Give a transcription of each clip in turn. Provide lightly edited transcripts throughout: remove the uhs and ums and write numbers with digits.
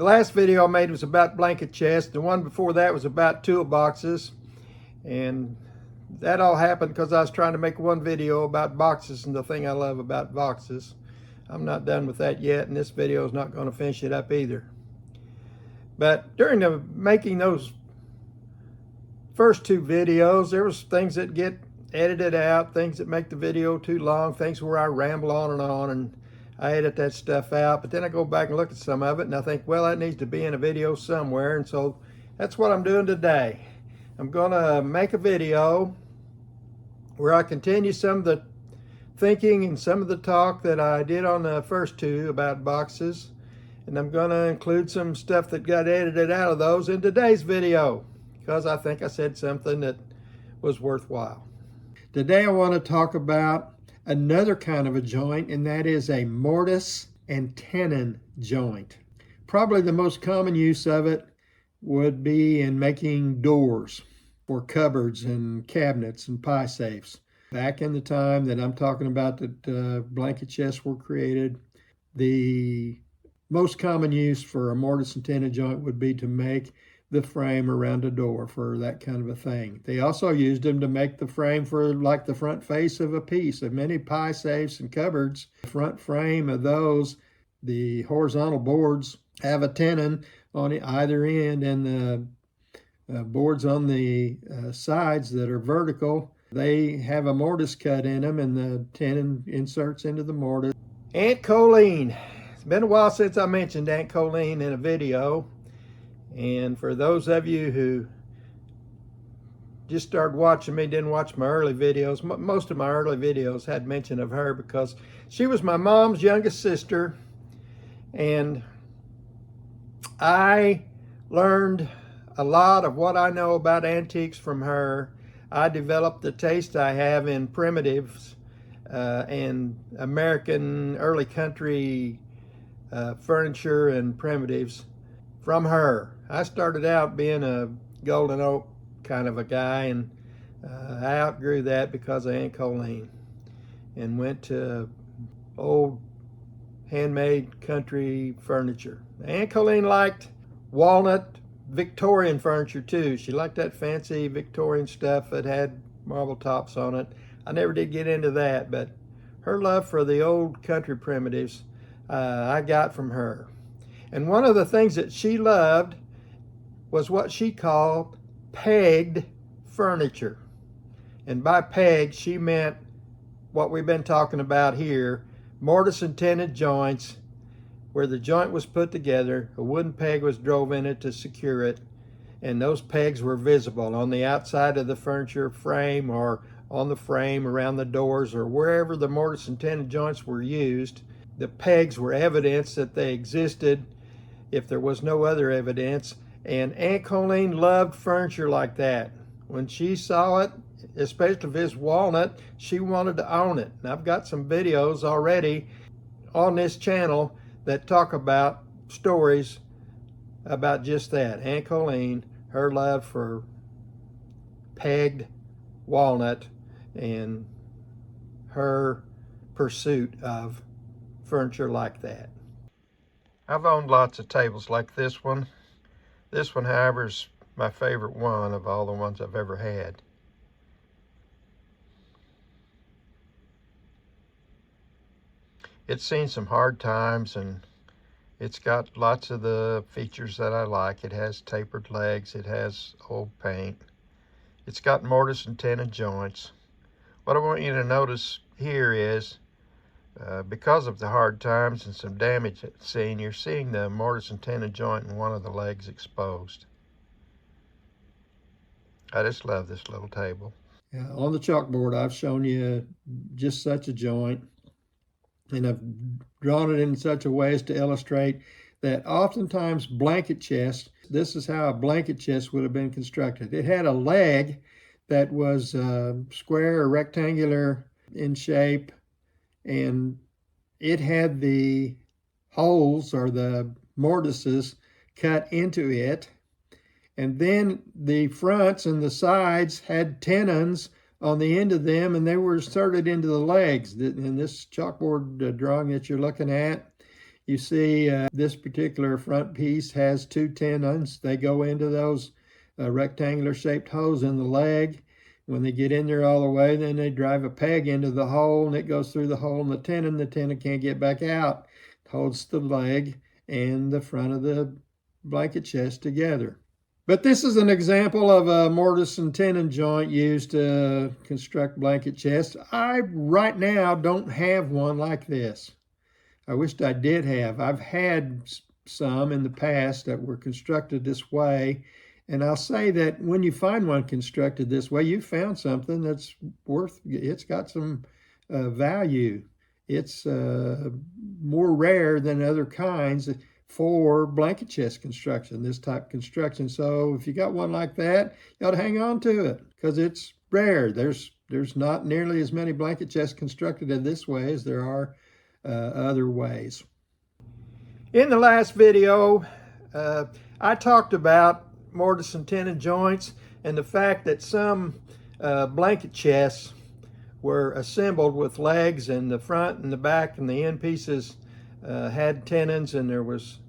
The last video I made was about blanket chests. The one before that was about toolboxes. And that all happened because I was trying to make one video about boxes and the thing I love about boxes. I'm not done with that yet, and this video is not going to finish it up either. But during the making those first two videos, there was things that get edited out, things that make the video too long, things where I ramble on, and I edit that stuff out. But then I go back and look at some of it, and I think, well, that needs to be in a video somewhere, and so that's what I'm doing today. I'm going to make a video where I continue some of the thinking and some of the talk that I did on the first two about boxes, and I'm going to include some stuff that got edited out of those in today's video because I think I said something that was worthwhile. Today I want to talk about another kind of a joint, and that is a mortise and tenon joint. Probably the most common use of it would be in making doors for cupboards and cabinets and pie safes. Back in the time that I'm talking about that blanket chests were created, the most common use for a mortise and tenon joint would be to make the frame around a door for that kind of a thing. They also used them to make the frame for like the front face of a piece of many pie safes and cupboards. The front frame of those, the horizontal boards, have a tenon on either end, and the boards on the sides that are vertical, they have a mortise cut in them, and the tenon inserts into the mortise. Aunt Colleen. It's been a while since I mentioned Aunt Colleen in a video. And for those of you who just started watching me, didn't watch my early videos, most of my early videos had mention of her because she was my mom's youngest sister. And I learned a lot of what I know about antiques from her. I developed the taste I have in primitives and American early country furniture and primitives from her. I started out being a golden oak kind of a guy, and I outgrew that because of Aunt Colleen and went to old handmade country furniture. Aunt Colleen liked walnut Victorian furniture too. She liked that fancy Victorian stuff that had marble tops on it. I never did get into that, but her love for the old country primitives I got from her. And one of the things that she loved was what she called pegged furniture. And by pegged, she meant what we've been talking about here, mortise and tenon joints, where the joint was put together, a wooden peg was drove in it to secure it, and those pegs were visible on the outside of the furniture frame or on the frame around the doors or wherever the mortise and tenon joints were used. The pegs were evidence that they existed if there was no other evidence. And Aunt Colleen loved furniture like that. When she saw it, especially if it's walnut, she wanted to own it. And I've got some videos already on this channel that talk about stories about just that. Aunt Colleen, her love for pegged walnut and her pursuit of furniture like that. I've owned lots of tables like this one. This one, however, is my favorite one of all the ones I've ever had. It's seen some hard times, and it's got lots of the features that I like. It has tapered legs, it has old paint, it's got mortise and tenon joints. What I want you to notice here is because of the hard times and some damage it's seen, you're seeing the mortise and tenon joint in one of the legs exposed. I just love this little table. On the chalkboard, I've shown you just such a joint, and I've drawn it in such a way as to illustrate that oftentimes blanket chests, this is how a blanket chest would have been constructed. It had a leg that was square or rectangular in shape, and it had the holes or the mortises cut into it. And then the fronts and the sides had tenons on the end of them, and they were inserted into the legs. In this chalkboard drawing that you're looking at, You see this particular front piece has 2 tenons. They go into those rectangular shaped holes in the leg. When they get in there all the way, then they drive a peg into the hole, and it goes through the hole in the tenon. The tenon can't get back out. It holds the leg and the front of the blanket chest together. But this is an example of a mortise and tenon joint used to construct blanket chests. I right now don't have one like this. I wished I did have. I've had some in the past that were constructed this way. And I'll say that when you find one constructed this way, you found something that's it's got some value. It's more rare than other kinds for blanket chest construction, this type of construction. So if you got one like that, you ought to hang on to it because it's rare. There's not nearly as many blanket chests constructed in this way as there are other ways. In the last video, I talked about mortise and tenon joints and the fact that some blanket chests were assembled with legs, and the front and the back and the end pieces had tenons, and there was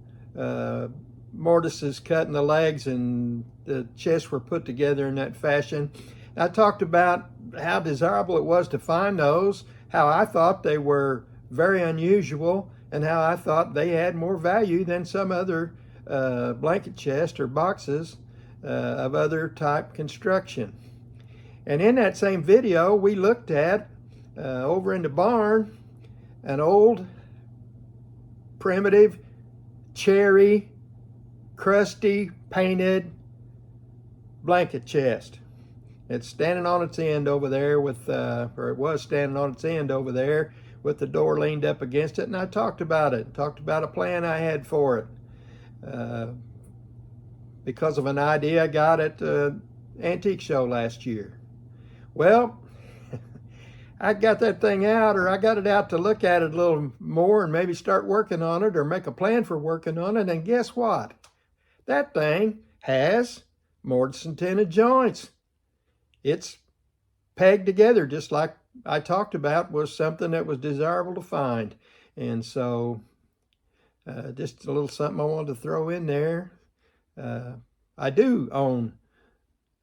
mortises cut in the legs, and the chests were put together in that fashion. I talked about how desirable it was to find those, how I thought they were very unusual, and how I thought they had more value than some other blanket chest or boxes of other type construction. And in that same video, we looked at over in the barn an old primitive cherry crusty painted blanket chest. It's standing on its end over there with or it was standing on its end over there with the door leaned up against it, and I talked about a plan I had for it because of an idea I got at the antique show last year. Well, I got that thing out, or I got it out to look at it a little more and maybe start working on it or make a plan for working on it, and guess what? That thing has mortise and tenon joints. It's pegged together just like I talked about was something that was desirable to find. And so just a little something I wanted to throw in there. I do own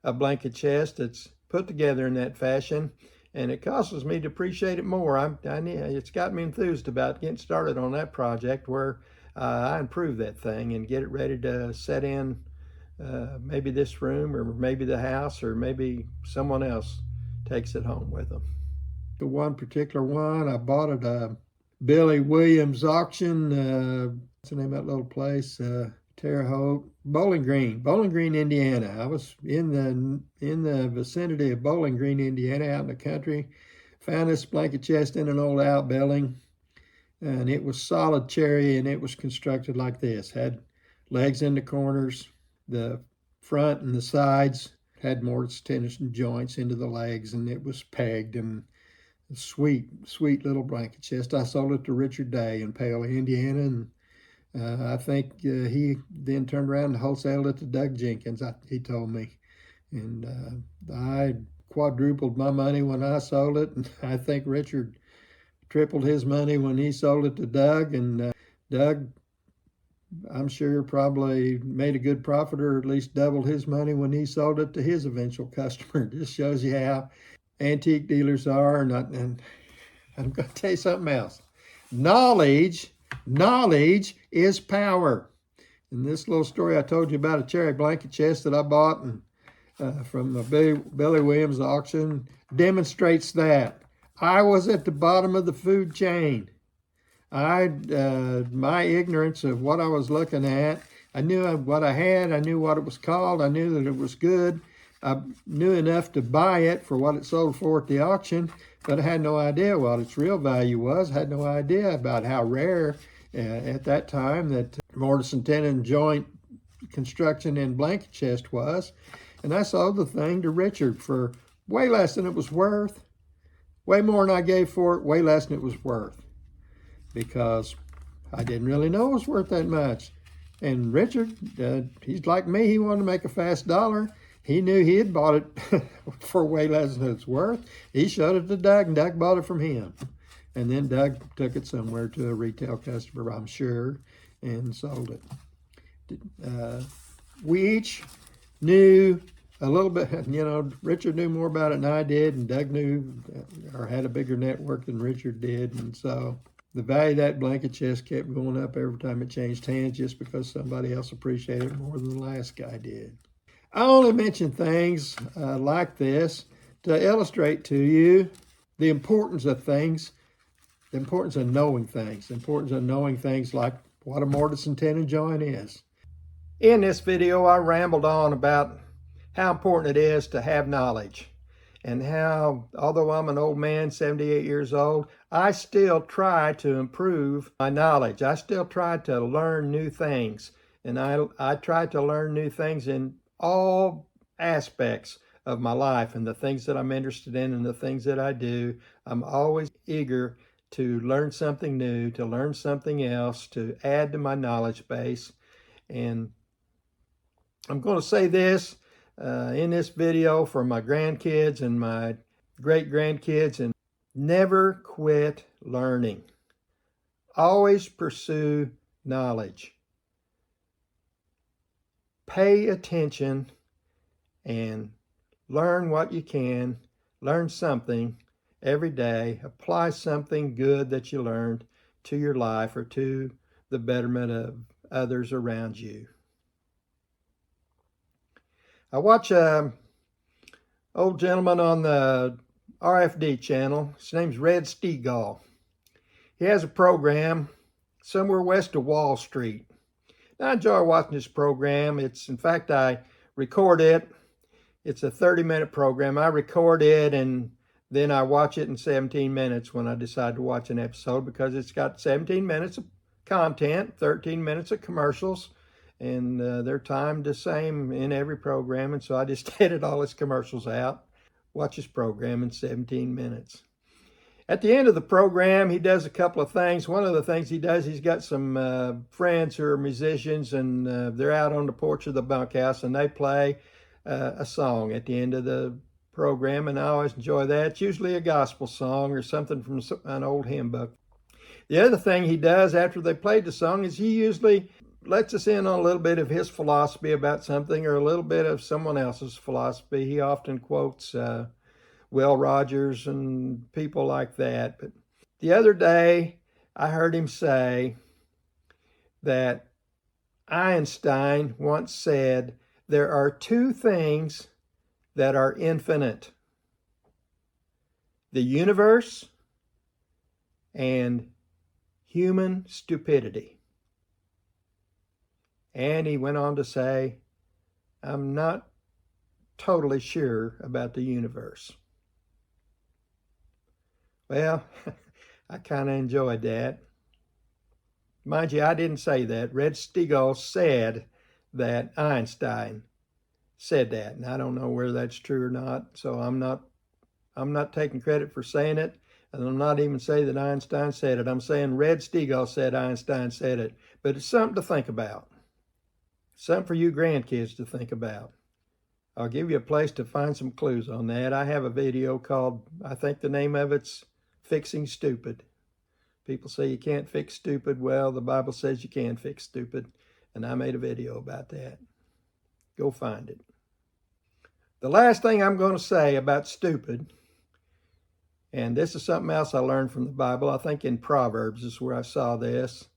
a blanket chest that's put together in that fashion, and it causes me to appreciate it more. It's got me enthused about getting started on that project where I improve that thing and get it ready to set in maybe this room or maybe the house, or maybe someone else takes it home with them. The one particular one I bought at a Billy Williams auction. What's the name of that little place? Terre Haute, Bowling Green, Indiana. I was in the vicinity of Bowling Green, Indiana, out in the country. Found this blanket chest in an old outbuilding, and it was solid cherry, and it was constructed like this. Had legs in the corners, the front and the sides had mortise tenon joints into the legs, and it was pegged, and a sweet little blanket chest. I sold it to Richard Day in Paoli, Indiana, and I think he then turned around and wholesaled it to Doug Jenkins, he told me. And I quadrupled my money when I sold it, and I think Richard tripled his money when he sold it to Doug. And Doug, I'm sure, probably made a good profit, or at least doubled his money when he sold it to his eventual customer. It just shows you how antique dealers are. And I'm going to tell you something else. Knowledge is power. And this little story I told you about a cherry blanket chest that I bought from a Billy Williams auction demonstrates that. I was at the bottom of the food chain. My ignorance of what I was looking at, I knew what I had, I knew what it was called, I knew that it was good. I knew enough to buy it for what it sold for at the auction, but I had no idea what its real value was. I had no idea about how rare at that time that mortise and tenon joint construction in blanket chest was. And I sold the thing to Richard for way less than it was worth, way more than I gave for it, way less than it was worth, because I didn't really know it was worth that much. And Richard, he's like me, he wanted to make a fast dollar. He knew he had bought it for way less than it's worth. He showed it to Doug, and Doug bought it from him. And then Doug took it somewhere to a retail customer, I'm sure, and sold it. We each knew a little bit, Richard knew more about it than I did, and Doug knew or had a bigger network than Richard did. And so the value of that blanket chest kept going up every time it changed hands just because somebody else appreciated it more than the last guy did. I only mention things like this to illustrate to you the importance of things, the importance of knowing things, the importance of knowing things like what a mortise and tenon joint is. In this video, I rambled on about how important it is to have knowledge, and how, although I'm an old man, 78 years old, I still try to improve my knowledge. I still try to learn new things, and I try to learn new things in all aspects of my life, and the things that I'm interested in and the things that I do. I'm always eager to learn something new, to learn something else, to add to my knowledge base. And I'm going to say this in this video for my grandkids and my great-grandkids: and never quit learning. Always pursue knowledge. Pay attention and learn what you can. Learn something every day. Apply something good that you learned to your life or to the betterment of others around you. I watch an old gentleman on the RFD channel. His name's Red Steagall. He has a program somewhere west of Wall Street. I enjoy watching this program. In fact, I record it. It's a 30-minute program. I record it and then I watch it in 17 minutes when I decide to watch an episode, because it's got 17 minutes of content, 13 minutes of commercials, and they're timed the same in every program. And so I just edit all his commercials out, watch his program in 17 minutes. At the end of the program, he does a couple of things. One of the things he does, he's got some friends who are musicians, and they're out on the porch of the bunkhouse, and they play a song at the end of the program, and I always enjoy that. It's usually a gospel song or something from an old hymn book. The other thing he does after they played the song is he usually lets us in on a little bit of his philosophy about something, or a little bit of someone else's philosophy. He often quotes Will Rogers and people like that. But the other day, I heard him say that Einstein once said, "There are two things that are infinite: the universe and human stupidity." And he went on to say, "I'm not totally sure about the universe." Well, I kind of enjoyed that. Mind you, I didn't say that. Red Steagall said that Einstein said that, and I don't know whether that's true or not. So I'm not taking credit for saying it, and I'm not even saying that Einstein said it. I'm saying Red Steagall said Einstein said it. But it's something to think about. Something for you grandkids to think about. I'll give you a place to find some clues on that. I have a video called, I think the name of it's Fixing Stupid. People say you can't fix stupid. Well, the Bible says you can fix stupid, and I made a video about that. Go find it. The last thing I'm going to say about stupid, and this is something else I learned from the Bible. I think in Proverbs is where I saw this.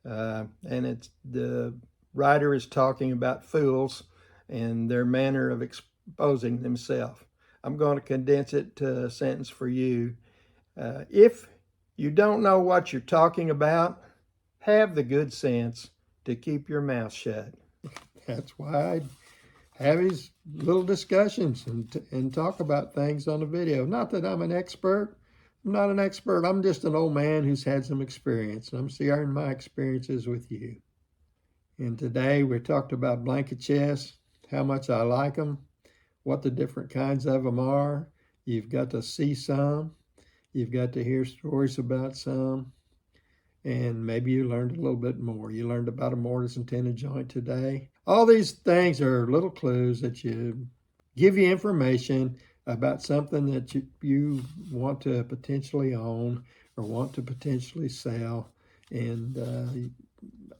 And it's the writer is talking about fools and their manner of exposing themselves. I'm going to condense it to a sentence for you. If you don't know what you're talking about, have the good sense to keep your mouth shut. That's why I have these little discussions and talk about things on the video. Not that I'm an expert. I'm not an expert. I'm just an old man who's had some experience. I'm sharing my experiences with you. And today we talked about blanket chests, how much I like them, what the different kinds of them are. You've got to see some. You've got to hear stories about some. And maybe you learned a little bit more. You learned about a mortise and tenon joint today. All these things are little clues that give you information about something that you want to potentially own, or want to potentially sell, and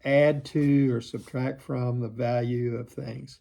add to or subtract from the value of things.